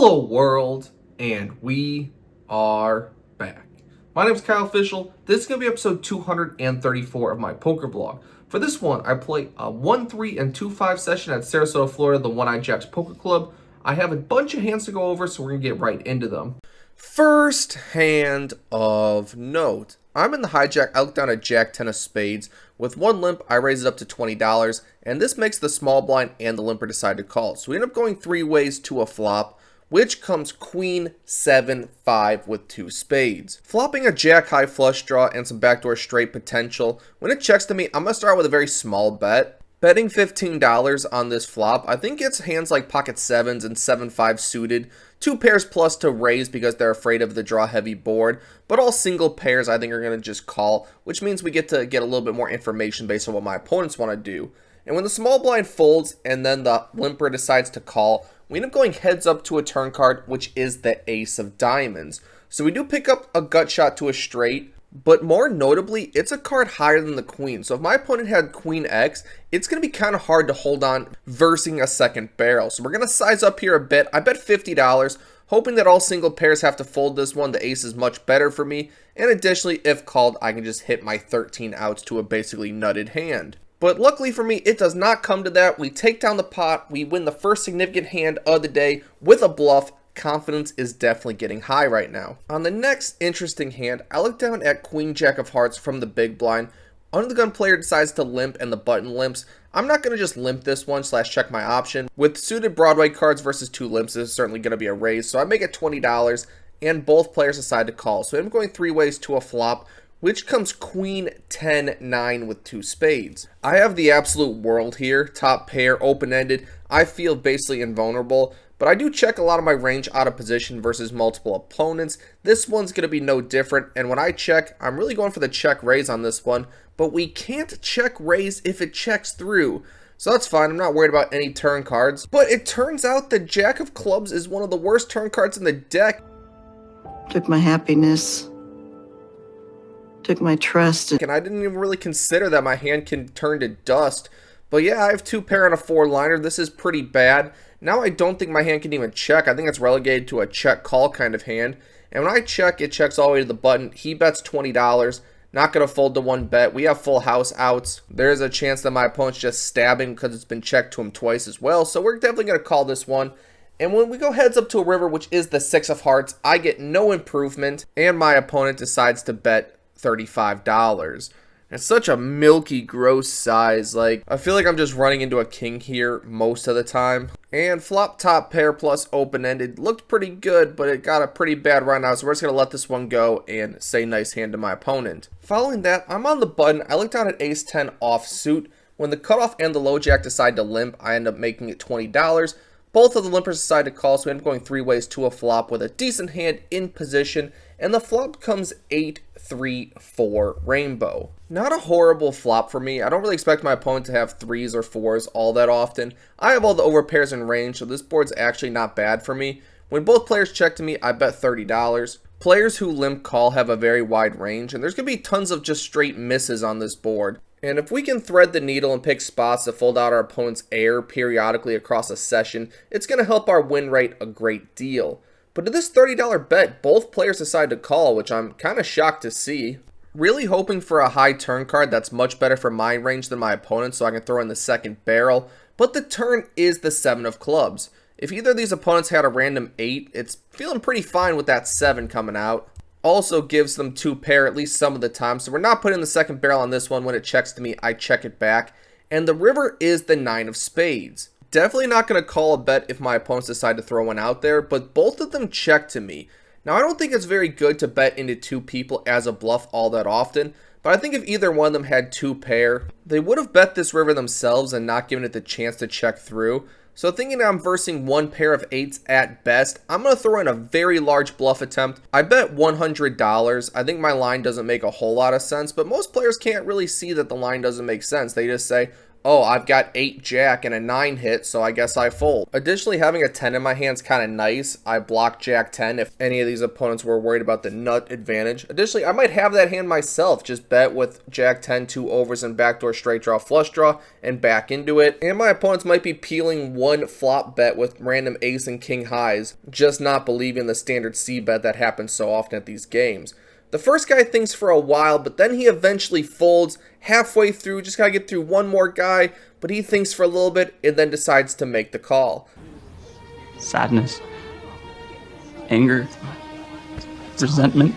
Hello world, and we are back. My name is Kyle Fischl. This is going to be episode 234 of my poker vlog. For this one, I play a 1-3 and 2-5 session at Sarasota, Florida, the One Eye Jacks Poker Club. I have a bunch of hands to go over, so we're going to get right into them. First hand of note. I'm in the hijack. I look down at Jack 10 of spades. With one limp, I raise it up to $20, and this makes the small blind and the limper decide to call. So we end up going three ways to a flop, which comes Queen 7-5 with two spades. Flopping a Jack high flush draw and some backdoor straight potential. When it checks to me, I'm going to start with a very small bet. Betting $15 on this flop. I think it's hands like pocket sevens and 7-5 suited. Two pairs plus to raise because they're afraid of the draw heavy board. But all single pairs I think are going to just call, which means we get to get a little bit more information based on what my opponents want to do. And when the small blind folds and then the limper decides to call, we end up going heads up to a turn card, which is the ace of diamonds. So we do pick up a gut shot to a straight. But more notably, it's a card higher than the queen. So if my opponent had queen X, it's going to be kind of hard to hold on versing a second barrel. So we're going to size up here a bit. I bet $50, hoping that all single pairs have to fold this one. The ace is much better for me. And additionally, if called, I can just hit my 13 outs to a basically nutted hand. But luckily for me, it does not come to that. We take down the pot. We win the first significant hand of the day with a bluff. Confidence is definitely getting high right now. On the next interesting hand, I look down at Queen Jack of Hearts from the big blind. Under the gun player decides to limp and the button limps. I'm not going to just limp this one / check my option. With suited Broadway cards versus two limps, this is certainly going to be a raise. So I make it $20 and both players decide to call. So I'm going three ways to a flop, which comes Queen 10-9 with two spades. I have the absolute world here. Top pair, open-ended. I feel basically invulnerable. But I do check a lot of my range out of position versus multiple opponents. This one's going to be no different. And when I check, I'm really going for the check raise on this one. But we can't check raise if it checks through. So that's fine. I'm not worried about any turn cards. But it turns out the Jack of Clubs is one of the worst turn cards in the deck. Took my happiness. Took my trust. And I didn't even really consider that my hand can turn to dust. But yeah, I have two pair and a four liner. This is pretty bad. Now I don't think my hand can even check. I think it's relegated to a check call kind of hand. And when I check, it checks all the way to the button. He bets $20. Not going to fold to one bet. We have full house outs. There's a chance that my opponent's just stabbing because it's been checked to him twice as well. So we're definitely going to call this one. And when we go heads up to a river, which is the 6 of hearts, I get no improvement. And my opponent decides to bet $35. It's such a milky, gross size. Like, I feel like I'm just running into a king here most of the time. And flop top pair plus open-ended looked pretty good, but it got a pretty bad run out. So we're just going to let this one go and say nice hand to my opponent. Following that, I'm on the button. I look down at ace 10 offsuit. When the cutoff and the low jack decide to limp, I end up making it $20. Both of the limpers decide to call, so we end up going three ways to a flop with a decent hand in position. And the flop comes 8-3-4 rainbow. Not a horrible flop for me. I don't really expect my opponent to have threes or fours all that often. I have all the overpairs in range, so this board's actually not bad for me. When both players check to me, I bet $30. Players who limp call have a very wide range, and there's going to be tons of just straight misses on this board. And if we can thread the needle and pick spots to fold out our opponent's air periodically across a session, it's going to help our win rate a great deal. But to this $30 bet, both players decide to call, which I'm kind of shocked to see. Really hoping for a high turn card that's much better for my range than my opponent, so I can throw in the second barrel. But the turn is the 7 of clubs. If either of these opponents had a random 8, it's feeling pretty fine with that 7 coming out. Also gives them two pair at least some of the time, so we're not putting the second barrel on this one. When it checks to me, I check it back. And the river is the 9 of spades. Definitely not going to call a bet if my opponents decide to throw one out there, but both of them check to me. Now, I don't think it's very good to bet into two people as a bluff all that often, but I think if either one of them had two pair, they would have bet this river themselves and not given it the chance to check through. So thinking I'm versing one pair of 8s at best, I'm going to throw in a very large bluff attempt. I bet $100. I think my line doesn't make a whole lot of sense, but most players can't really see that the line doesn't make sense. They just say, Oh, I've got 8 jack and a 9 hit, so I guess I fold. Additionally, having a 10 in my hand's kind of nice. I block jack 10 if any of these opponents were worried about the nut advantage. Additionally, I might have that hand myself. Just bet with jack 10, 2 overs and backdoor straight draw, flush draw, and back into it. And my opponents might be peeling one flop bet with random ace and king highs, just not believing the standard C bet that happens so often at these games. The first guy thinks for a while, but then he eventually folds halfway through, just gotta get through one more guy, but he thinks for a little bit and then decides to make the call. Sadness, anger, resentment,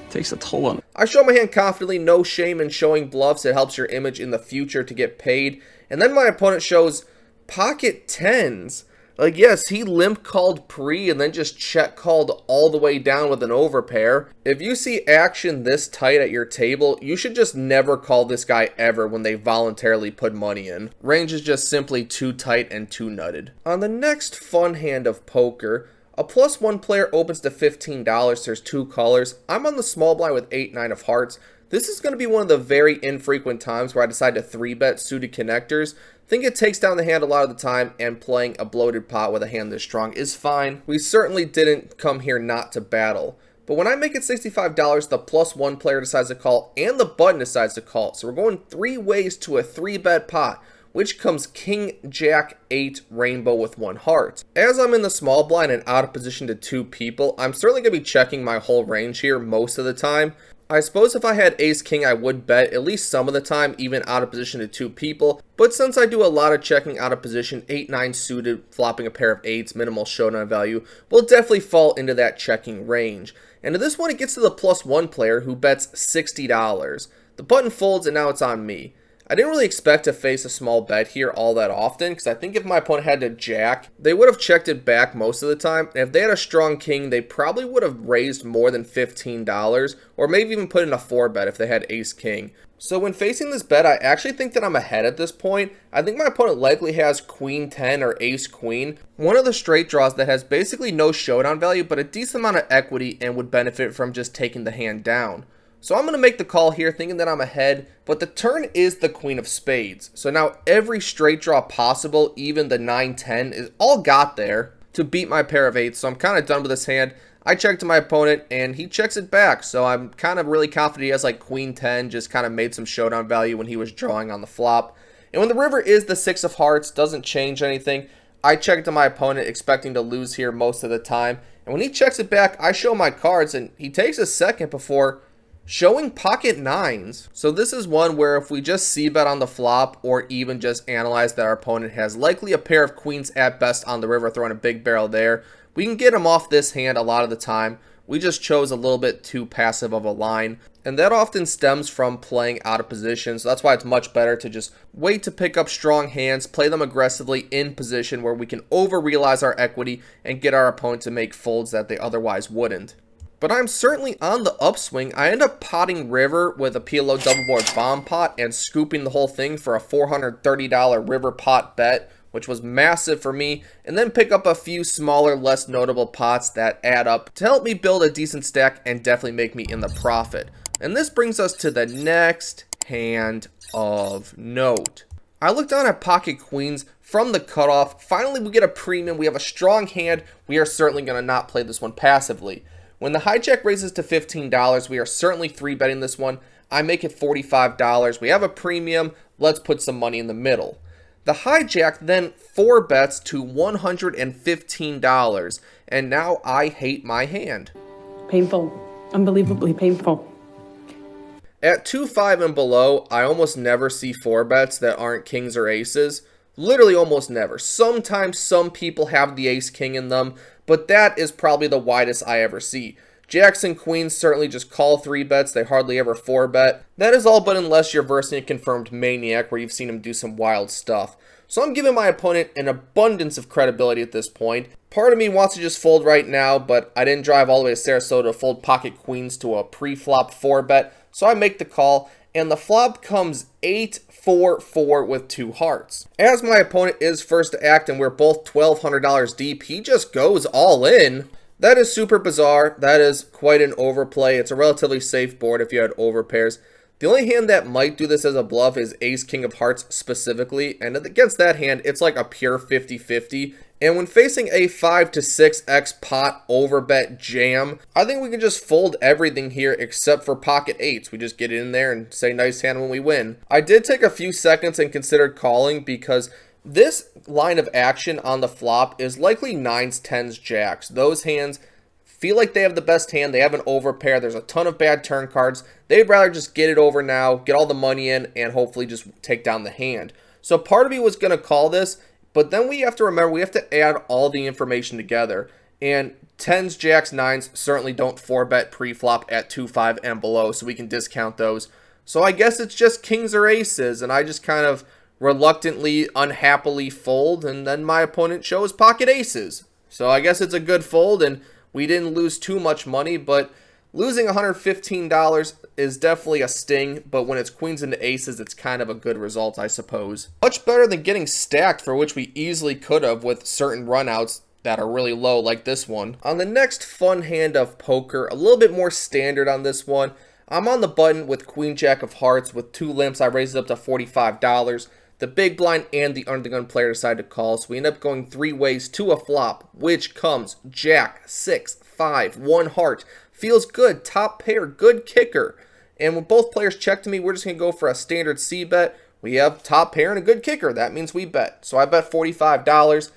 takes a toll on it. I show my hand confidently, no shame in showing bluffs. It helps your image in the future to get paid. And then my opponent shows pocket tens. Like, yes, he limp called pre and then just check called all the way down with an overpair. If you see action this tight at your table, you should just never call this guy ever when they voluntarily put money in. Range is just simply too tight and too nutted. On the next fun hand of poker, a +1 player opens to $15. There's 2 colors. I'm on the small blind with 8-9 of hearts. This is going to be one of the very infrequent times where I decide to 3-bet suited connectors. Think it takes down the hand a lot of the time, and playing a bloated pot with a hand this strong is fine. We certainly didn't come here not to battle. But when I make it $65, the +1 player decides to call and the button decides to call. So we're going 3 ways to a 3-bet pot, which comes king, jack, 8, rainbow with 1 heart. As I'm in the small blind and out of position to 2 people, I'm certainly going to be checking my whole range here most of the time. I suppose if I had ace-king, I would bet at least some of the time, even out of position to 2 people. But since I do a lot of checking out of position, 8-9 suited, flopping a pair of 8s, minimal showdown value, will definitely fall into that checking range. And to this one, it gets to the +1 player who bets $60. The button folds and now it's on me. I didn't really expect to face a small bet here all that often, because I think if my opponent had to jack, they would have checked it back most of the time. And if they had a strong king, they probably would have raised more than $15, or maybe even put in a 4-bet if they had ace-king. So when facing this bet, I actually think that I'm ahead at this point. I think my opponent likely has queen-10 or ace-queen, one of the straight draws that has basically no showdown value, but a decent amount of equity and would benefit from just taking the hand down. So I'm going to make the call here thinking that I'm ahead, but the turn is the queen of spades. So now every straight draw possible, even the 9-10, is all got there to beat my pair of 8s. So I'm kind of done with this hand. I check to my opponent and he checks it back. So I'm kind of really confident he has like queen 10, just kind of made some showdown value when he was drawing on the flop. And when the river is the 6 of hearts, doesn't change anything. I check to my opponent expecting to lose here most of the time. And when he checks it back, I show my cards and he takes a second before showing pocket 9s. So this is one where if we just c-bet on the flop or even just analyze that our opponent has likely a pair of queens at best on the river, throwing a big barrel there, we can get him off this hand a lot of the time. We just chose a little bit too passive of a line, and that often stems from playing out of position. So that's why it's much better to just wait to pick up strong hands, play them aggressively in position where we can over-realize our equity and get our opponent to make folds that they otherwise wouldn't. But I'm certainly on the upswing. I end up potting river with a PLO double board bomb pot and scooping the whole thing for a $430 river pot bet, which was massive for me, and then pick up a few smaller, less notable pots that add up to help me build a decent stack and definitely make me in the profit. And this brings us to the next hand of note. I look down at pocket queens from the cutoff. Finally, we get a premium. We have a strong hand. We are certainly going to not play this one passively. When the hijack raises to $15, we are certainly 3-betting this one. I make it $45. We have a premium. Let's put some money in the middle. The hijack then 4-bets to $115. And now I hate my hand. Painful. Unbelievably painful. At 2-5 and below, I almost never see 4-bets that aren't kings or aces. Literally almost never. Sometimes some people have the ace-king in them, but that is probably the widest I ever see. Jacks and queens certainly just call 3-bets. They hardly ever 4-bet. That is all but unless you're versing a confirmed maniac where you've seen him do some wild stuff. So I'm giving my opponent an abundance of credibility at this point. Part of me wants to just fold right now, but I didn't drive all the way to Sarasota to fold pocket queens to a pre-flop 4-bet. So I make the call, and the flop comes 8-4-4 with 2 hearts. As my opponent is first to act and we're both $1,200 deep, he just goes all in. That is super bizarre. That is quite an overplay. It's a relatively safe board if you had overpairs. The only hand that might do this as a bluff is ace king of hearts specifically, and against that hand it's like a pure 50-50. And when facing a 5 to 6x pot overbet jam, I think we can just fold everything here except for pocket eights. We just get in there and say nice hand when we win. I did take a few seconds and considered calling because this line of action on the flop is likely 9s, 10s, jacks. Those hands feel like they have the best hand. They have an overpair. There's a ton of bad turn cards. They'd rather just get it over now, get all the money in, and hopefully just take down the hand. So part of me was going to call this, but then we have to remember we have to add all the information together. And 10s, jacks, 9s certainly don't 4-bet pre-flop at 2-5 and below, so we can discount those. So I guess it's just kings or aces, and I just kind of reluctantly, unhappily fold, and then my opponent shows pocket aces. So I guess it's a good fold, and we didn't lose too much money, but losing $115 is definitely a sting, but when it's queens into aces, it's kind of a good result, I suppose. Much better than getting stacked, for which we easily could have with certain runouts that are really low, like this one. On the next fun hand of poker, a little bit more standard on this one, I'm on the button with queen jack of hearts. With 2 limps, I raise it up to $45. The big blind and the under the gun player decide to call, so we end up going 3 ways to a flop, which comes jack, 6, 5, 1 heart. Feels good, top pair, good kicker. And when both players check to me, we're just going to go for a standard C bet. We have top pair and a good kicker. That means we bet. So I bet $45.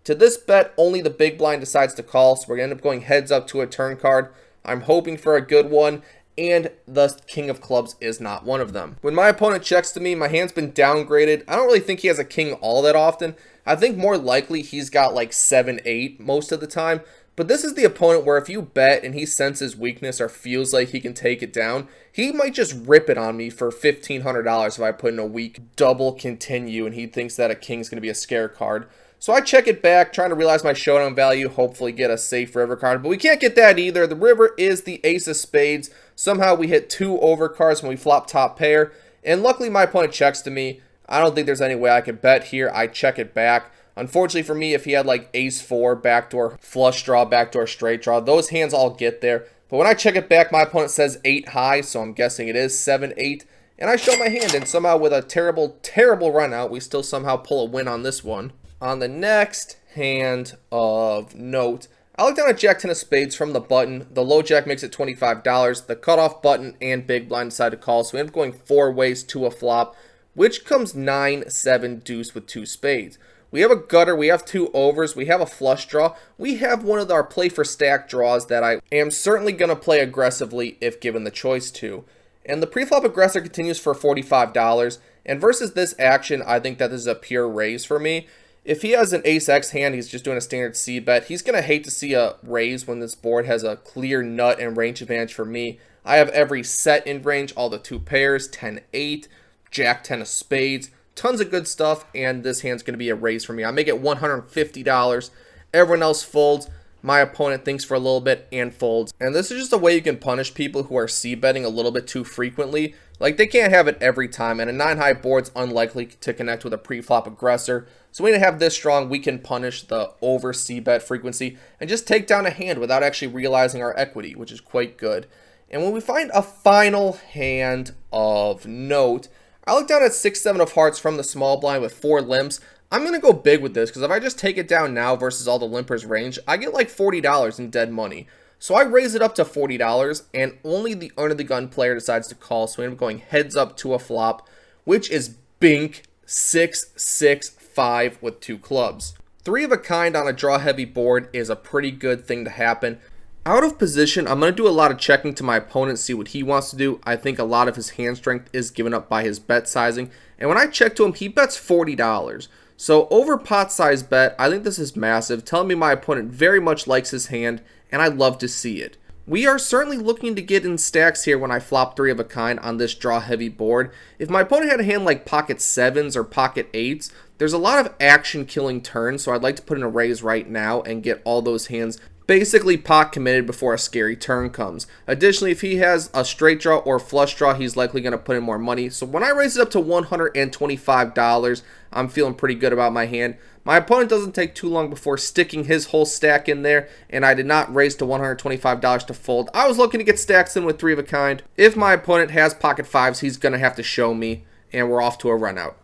To this bet, only the big blind decides to call, so we're going to end up going heads up to a turn card. I'm hoping for a good one, and the king of clubs is not one of them. When my opponent checks to me, my hand's been downgraded. I don't really think he has a king all that often. I think more likely he's got like 7-8 most of the time. But this is the opponent where if you bet and he senses weakness or feels like he can take it down, he might just rip it on me for $1,500 if I put in a weak double continue and he thinks that a king's going to be a scare card. So I check it back, trying to realize my showdown value, hopefully get a safe river card. But we can't get that either. The river is the ace of spades. Somehow we hit 2 overcards when we flop top pair. And luckily my opponent checks to me. I don't think there's any way I could bet here. I check it back. Unfortunately for me, if he had like ace 4, backdoor flush draw, backdoor straight draw, those hands all get there. But when I check it back, my opponent says 8 high, so I'm guessing it is 7-8. And I show my hand, and somehow with a terrible, terrible run out, we still somehow pull a win on this one. On the next hand of note, I look down at jack 10 of spades from the button. The low jack makes it $25. The cutoff button and big blind decide to call, so we end up going 4 ways to a flop, which comes 9, 7, deuce with 2 spades. We have a gutter, we have 2 overs, we have a flush draw. We have one of our play for stack draws that I am certainly going to play aggressively if given the choice to. And the preflop aggressor continues for $45. And versus this action, I think that this is a pure raise for me. If he has an ace-x hand, he's just doing a standard C bet. He's going to hate to see a raise when this board has a clear nut and range advantage for me. I have every set in range, all the 2 pairs, 10-8, jack 10 of spades. Tons of good stuff, and this hand's going to be a raise for me. I make it $150. Everyone else folds. My opponent thinks for a little bit and folds. And this is just a way you can punish people who are c-betting a little bit too frequently. Like, they can't have it every time, and a 9-high board's unlikely to connect with a pre-flop aggressor. So when we have this strong, we can punish the over c-bet frequency and just take down a hand without actually realizing our equity, which is quite good. And when we find a final hand of note, I look down at 6, 7 of hearts from the small blind with 4 limps. I'm going to go big with this because if I just take it down now versus all the limpers range, I get like $40 in dead money. So I raise it up to $40, and only the under the gun player decides to call, so we end up going heads up to a flop, which is bink 6, 6, 5 with 2 clubs. 3 of a kind on a draw heavy board is a pretty good thing to happen. Out of position, I'm going to do a lot of checking to my opponent, see what he wants to do. I think a lot of his hand strength is given up by his bet sizing. And when I check to him, he bets $40. So over pot size bet, I think this is massive, telling me my opponent very much likes his hand, and I love to see it. We are certainly looking to get in stacks here when I flop 3 of a kind on this draw heavy board. If my opponent had a hand like pocket 7s or pocket 8s, there's a lot of action killing turns, so I'd like to put in a raise right now and get all those hands basically pot committed before a scary turn comes. Additionally, if he has a straight draw or flush draw, he's likely going to put in more money. So when I raise it up to $125, I'm feeling pretty good about my hand. My opponent doesn't take too long before sticking his whole stack in there, and I did not raise to $125 to fold. I was looking to get stacks in with 3 of a kind. If my opponent has pocket 5s, he's going to have to show me, and we're off to a run out.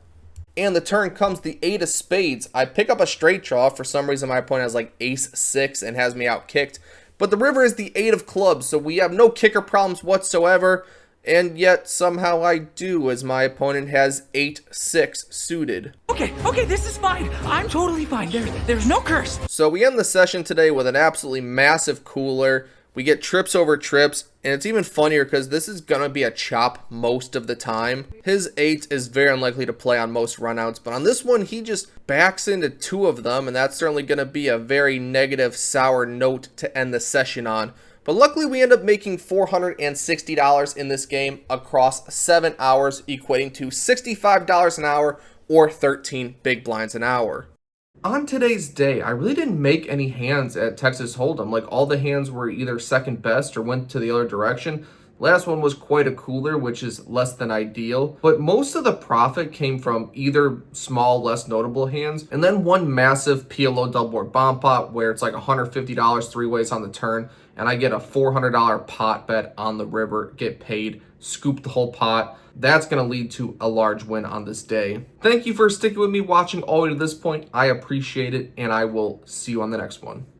And the turn comes the 8 of spades. I pick up a straight draw. For some reason, my opponent has like ace 6 and has me out kicked. But the river is the 8 of clubs, so we have no kicker problems whatsoever. And yet, somehow I do, as my opponent has 8-6 suited. Okay, this is fine. I'm totally fine. There's no curse. So we end the session today with an absolutely massive cooler. We get trips over trips, and it's even funnier because this is going to be a chop most of the time. His 8 is very unlikely to play on most runouts, but on this one, he just backs into 2 of them, and that's certainly going to be a very negative, sour note to end the session on. But luckily, we end up making $460 in this game across 7 hours, equating to $65 an hour or 13 big blinds an hour. On today's day, I really didn't make any hands at Texas Hold'em. Like, all the hands were either second best or went to the other direction. Last one was quite a cooler, which is less than ideal. But most of the profit came from either small, less notable hands, and then one massive PLO double board bomb pot where it's like $150 3 ways on the turn, and I get a $400 pot bet on the river, get paid, scoop the whole pot. That's going to lead to a large win on this day. Thank you for sticking with me watching all the way to this point. I appreciate it, and I will see you on the next one.